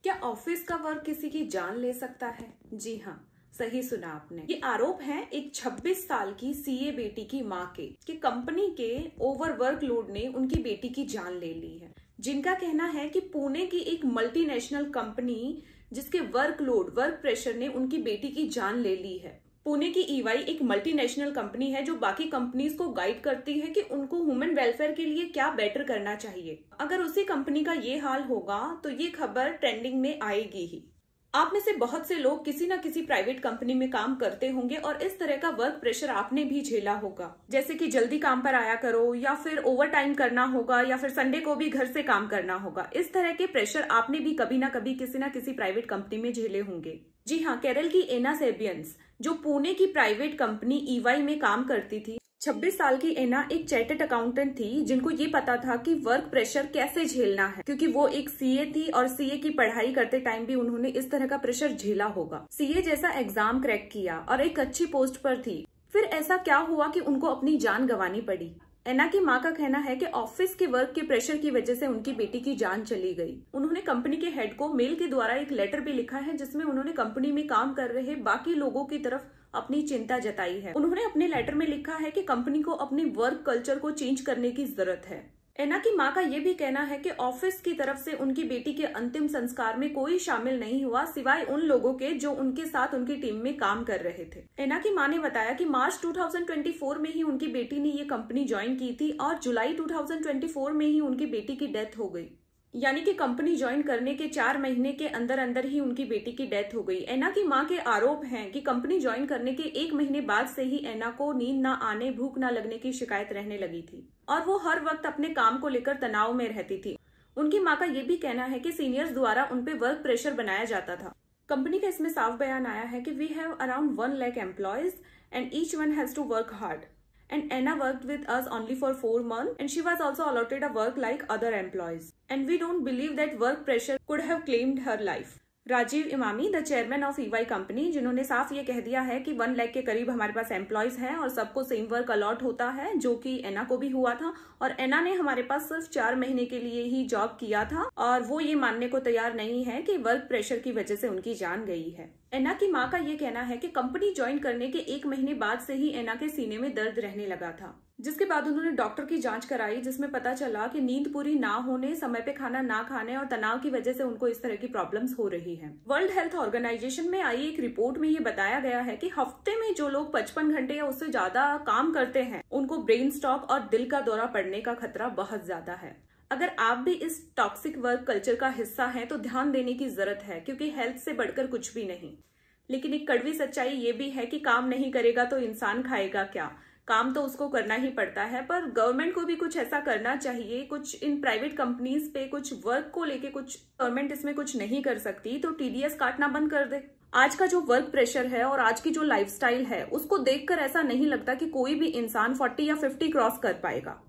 क्या ऑफिस का वर्क किसी की जान ले सकता है? जी हाँ, सही सुना आपने। ये आरोप है एक 26 साल की सीए बेटी की माँ के कि कंपनी के ओवर वर्कलोड ने उनकी बेटी की जान ले ली है। जिनका कहना है कि पुणे की एक मल्टीनेशनल कंपनी जिसके वर्क प्रेशर ने उनकी बेटी की जान ले ली है। पुणे की ईवाई एक मल्टीनेशनल कंपनी है जो बाकी कंपनीज को गाइड करती है कि उनको ह्यूमन वेलफेयर के लिए क्या बेटर करना चाहिए। अगर उसी कंपनी का ये हाल होगा तो ये खबर ट्रेंडिंग में आएगी ही। आप में से बहुत से लोग किसी न किसी प्राइवेट कंपनी में काम करते होंगे और इस तरह का वर्क प्रेशर आपने भी झेला होगा, जैसे कि जल्दी काम पर आया करो या फिर ओवर टाइम करना होगा या फिर संडे को भी घर से काम करना होगा। इस तरह के प्रेशर आपने भी कभी ना कभी किसी न किसी प्राइवेट कंपनी में झेले होंगे। जी हाँ, केरल की एना सेबियंस जो पुणे की प्राइवेट कंपनी ईवाई में काम करती थी, 26 साल की एना एक चार्टर्ड अकाउंटेंट थी जिनको ये पता था कि वर्क प्रेशर कैसे झेलना है, क्योंकि वो एक सीए थी और सीए की पढ़ाई करते टाइम भी उन्होंने इस तरह का प्रेशर झेला होगा। सीए जैसा एग्जाम क्रैक किया और एक अच्छी पोस्ट पर थी, फिर ऐसा क्या हुआ कि उनको अपनी जान गंवानी पड़ी। एना की माँ का कहना है कि ऑफिस के वर्क के प्रेशर की वजह से उनकी बेटी की जान चली गई। उन्होंने कंपनी के हेड को मेल के द्वारा एक लेटर भी लिखा है जिसमें उन्होंने कंपनी में काम कर रहे बाकी लोगों की तरफ अपनी चिंता जताई है। उन्होंने अपने लेटर में लिखा है कि कंपनी को अपनी वर्क कल्चर को चेंज करने की जरूरत है। एना की माँ का ये भी कहना है कि ऑफिस की तरफ से उनकी बेटी के अंतिम संस्कार में कोई शामिल नहीं हुआ सिवाय उन लोगों के जो उनके साथ उनकी टीम में काम कर रहे थे। एना की माँ ने बताया कि मार्च 2024 में ही उनकी बेटी ने ये कंपनी ज्वाइन की थी और जुलाई 2024 में ही उनकी बेटी की डेथ हो गई, यानी कि कंपनी ज्वाइन करने के 4 महीने के अंदर अंदर ही उनकी बेटी की डेथ हो गई। एना की माँ के आरोप हैं कि कंपनी ज्वाइन करने के 1 महीने बाद से ही एना को नींद ना आने, भूख ना लगने की शिकायत रहने लगी थी और वो हर वक्त अपने काम को लेकर तनाव में रहती थी। उनकी माँ का ये भी कहना है कि सीनियर्स द्वारा उनपे वर्क प्रेशर बनाया जाता था। कंपनी का इसमें साफ बयान आया है कि we have around 1 lakh employees and each one has to work hard and Anna worked with us only for 4 months and she was also allotted a work like other employees and we don't believe that work pressure could have claimed her life। Rajiv Imami the chairman of EY company, जिन्होंने साफ ये कह दिया है कि 1 लाख के करीब हमारे पास एम्प्लॉयज हैं और सबको सेम वर्क अलॉट होता है, जो कि एना को भी हुआ था और एना ने हमारे पास सिर्फ 4 महीने के लिए ही जॉब किया था और वो ये मानने को तैयार नहीं है कि वर्क प्रेशर की वजह से उनकी जान गई है। एना की माँ का ये कहना है कि कंपनी ज्वाइन करने के 1 महीने बाद से ही एना के सीने में दर्द रहने लगा था, जिसके बाद उन्होंने डॉक्टर की जांच कराई जिसमें पता चला कि नींद पूरी ना होने, समय पे खाना ना खाने और तनाव की वजह से उनको इस तरह की प्रॉब्लम्स हो रही हैं। वर्ल्ड हेल्थ ऑर्गेनाइजेशन में आई एक रिपोर्ट में ये बताया गया है कि हफ्ते में जो लोग 55 घंटे या उससे ज्यादा काम करते हैं उनको ब्रेन स्ट्रोक और दिल का दौरा पड़ने का खतरा बहुत ज्यादा है। अगर आप भी इस टॉक्सिक वर्क कल्चर का हिस्सा हैं तो ध्यान देने की जरूरत है, क्योंकि हेल्थ से बढ़कर कुछ भी नहीं। लेकिन एक कड़वी सच्चाई ये भी है कि काम नहीं करेगा तो इंसान खाएगा क्या? काम तो उसको करना ही पड़ता है, पर गवर्नमेंट को भी कुछ ऐसा करना चाहिए। कुछ इन प्राइवेट कंपनीज पे कुछ वर्क को लेके कुछ गवर्नमेंट इसमें कुछ नहीं कर सकती तो टीडीएस काटना बंद कर दे। आज का जो वर्क प्रेशर है और आज की जो लाइफस्टाइल है उसको देखकर ऐसा नहीं लगता कि कोई भी इंसान 40 या 50 क्रॉस कर पाएगा।